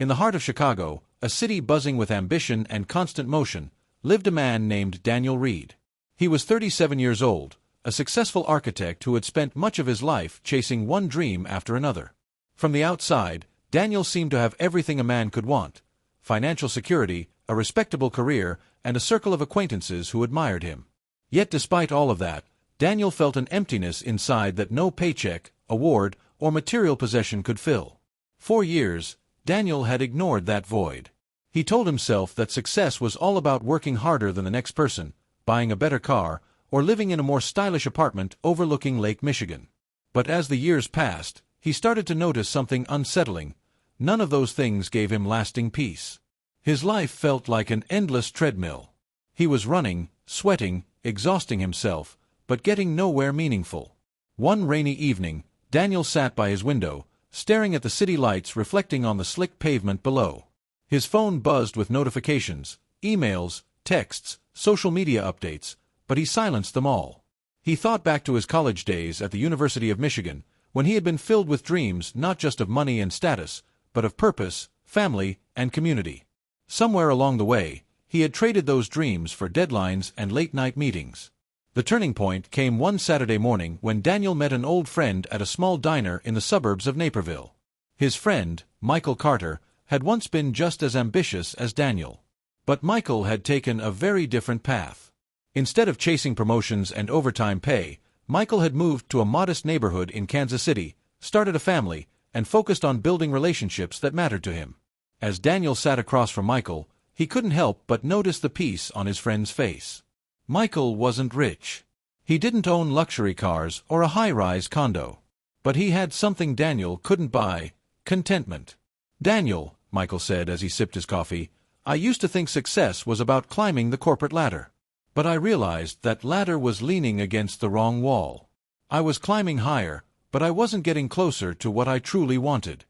In the heart of Chicago, a city buzzing with ambition and constant motion, lived a man named Daniel Reed. He was 37 years old, a successful architect who had spent much of his life chasing one dream after another. From the outside, Daniel seemed to have everything a man could want: financial security, a respectable career, and a circle of acquaintances who admired him. Yet despite all of that, Daniel felt an emptiness inside that no paycheck, award, or material possession could fill. For years, Daniel had ignored that void. He told himself that success was all about working harder than the next person, buying a better car, or living in a more stylish apartment overlooking Lake Michigan. But as the years passed, he started to notice something unsettling. None of those things gave him lasting peace. His life felt like an endless treadmill. He was running, sweating, exhausting himself, but getting nowhere meaningful. One rainy evening, Daniel sat by his window, staring at the city lights reflecting on the slick pavement below. His phone buzzed with notifications, emails, texts, social media updates, but he silenced them all. He thought back to his college days at the University of Michigan, when he had been filled with dreams not just of money and status, but of purpose, family, and community. Somewhere along the way, he had traded those dreams for deadlines and late-night meetings. The turning point came one Saturday morning when Daniel met an old friend at a small diner in the suburbs of Naperville. His friend, Michael Carter, had once been just as ambitious as Daniel. But Michael had taken a very different path. Instead of chasing promotions and overtime pay, Michael had moved to a modest neighborhood in Kansas City, started a family, and focused on building relationships that mattered to him. As Daniel sat across from Michael, he couldn't help but notice the peace on his friend's face. Michael wasn't rich. He didn't own luxury cars or a high-rise condo. But he had something Daniel couldn't buy: contentment. "Daniel," Michael said as he sipped his coffee, "I used to think success was about climbing the corporate ladder. But I realized that ladder was leaning against the wrong wall. I was climbing higher, but I wasn't getting closer to what I truly wanted."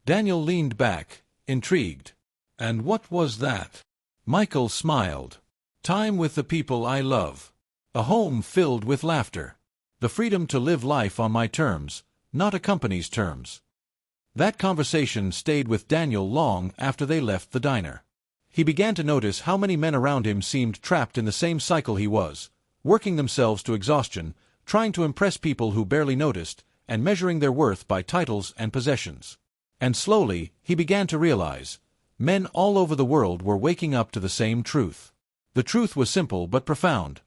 Daniel leaned back, intrigued. "And what was that?" Michael smiled. "Time with the people I love. A home filled with laughter. The freedom to live life on my terms, not a company's terms." That conversation stayed with Daniel long after they left the diner. He began to notice how many men around him seemed trapped in the same cycle he was, working themselves to exhaustion, trying to impress people who barely noticed, and measuring their worth by titles and possessions. And slowly, he began to realize, men all over the world were waking up to the same truth. The truth was simple but profound.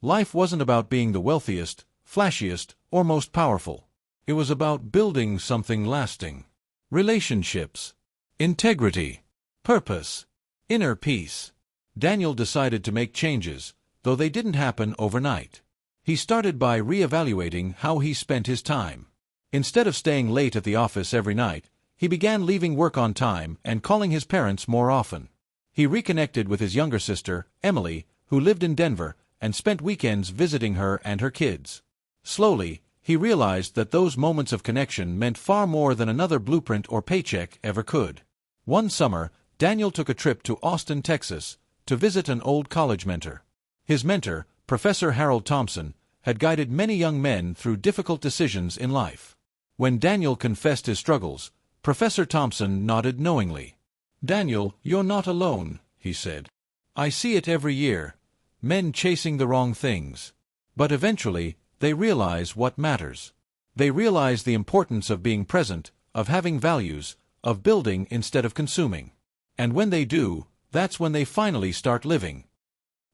Life wasn't about being the wealthiest, flashiest, or most powerful. It was about building something lasting. Relationships, integrity, purpose, inner peace. Daniel decided to make changes, though they didn't happen overnight. He started by re-evaluating how he spent his time. Instead of staying late at the office every night, he began leaving work on time and calling his parents more often. He reconnected with his younger sister, Emily, who lived in Denver, and spent weekends visiting her and her kids. Slowly, he realized that those moments of connection meant far more than another blueprint or paycheck ever could. One summer, Daniel took a trip to Austin, Texas, to visit an old college mentor. His mentor, Professor Harold Thompson, had guided many young men through difficult decisions in life. When Daniel confessed his struggles, Professor Thompson nodded knowingly. "Daniel, you're not alone," he said. "I see it every year. Men chasing the wrong things. But eventually, they realize what matters. They realize the importance of being present, of having values, of building instead of consuming. And when they do, that's when they finally start living."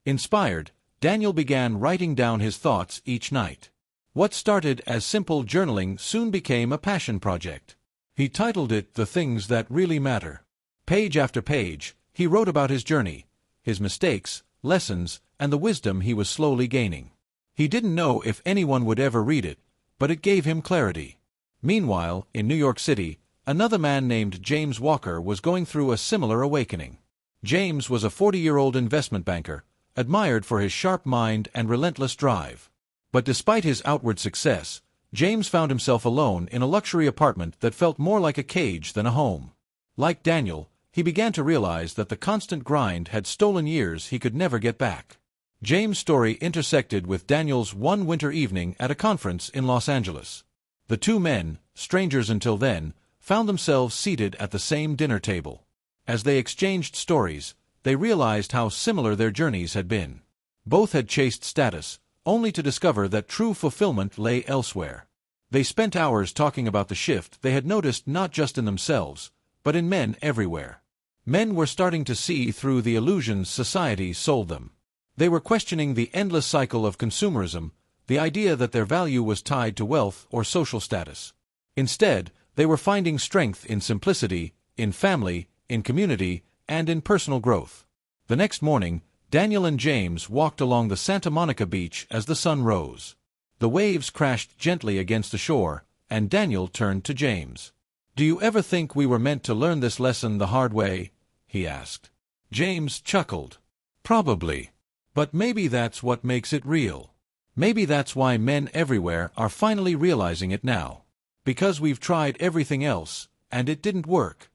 Inspired, Daniel began writing down his thoughts each night. What started as simple journaling soon became a passion project. He titled it "The Things That Really Matter." Page after page, he wrote about his journey, his mistakes, lessons, and the wisdom he was slowly gaining. He didn't know if anyone would ever read it, but it gave him clarity. Meanwhile, in New York City, another man named James Walker was going through a similar awakening. James was a 40-year-old investment banker, admired for his sharp mind and relentless drive. But despite his outward success, James found himself alone in a luxury apartment that felt more like a cage than a home. Like Daniel, he began to realize that the constant grind had stolen years he could never get back. James' story intersected with Daniel's one winter evening at a conference in Los Angeles. The two men, strangers until then, found themselves seated at the same dinner table. As they exchanged stories, they realized how similar their journeys had been. Both had chased status, only to discover that true fulfillment lay elsewhere. They spent hours talking about the shift they had noticed not just in themselves, but in men everywhere. Men were starting to see through the illusions society sold them. They were questioning the endless cycle of consumerism, the idea that their value was tied to wealth or social status. Instead, they were finding strength in simplicity, in family, in community, and in personal growth. The next morning, Daniel and James walked along the Santa Monica beach as the sun rose. The waves crashed gently against the shore, and Daniel turned to James. "Do you ever think we were meant to learn this lesson the hard way?" he asked. James chuckled. "Probably. But maybe that's what makes it real. Maybe that's why men everywhere are finally realizing it now. Because we've tried everything else, and it didn't work."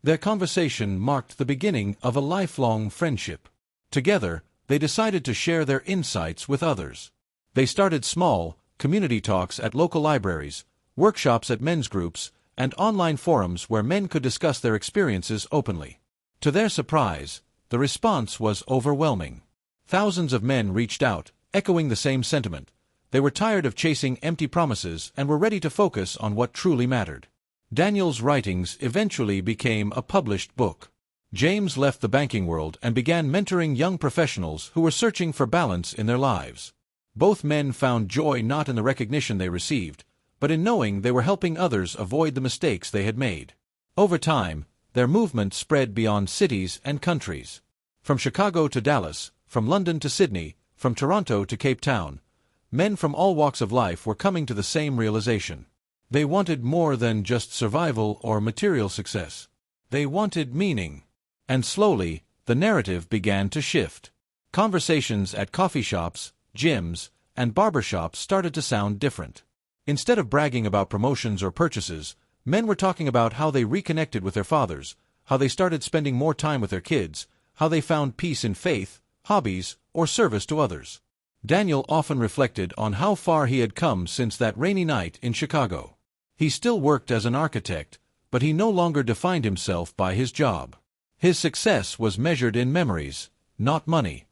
Their conversation marked the beginning of a lifelong friendship. Together, they decided to share their insights with others. They started small, community talks at local libraries, workshops at men's groups, and online forums where men could discuss their experiences openly. To their surprise, the response was overwhelming. Thousands of men reached out, echoing the same sentiment. They were tired of chasing empty promises and were ready to focus on what truly mattered. Daniel's writings eventually became a published book. James left the banking world and began mentoring young professionals who were searching for balance in their lives. Both men found joy not in the recognition they received, but in knowing they were helping others avoid the mistakes they had made. Over time, their movement spread beyond cities and countries. From Chicago to Dallas, from London to Sydney, from Toronto to Cape Town, men from all walks of life were coming to the same realization. They wanted more than just survival or material success. They wanted meaning. And slowly, the narrative began to shift. Conversations at coffee shops, gyms, and barbershops started to sound different. Instead of bragging about promotions or purchases, men were talking about how they reconnected with their fathers, how they started spending more time with their kids, how they found peace in faith, hobbies, or service to others. Daniel often reflected on how far he had come since that rainy night in Chicago. He still worked as an architect, but he no longer defined himself by his job. His success was measured in memories, not money.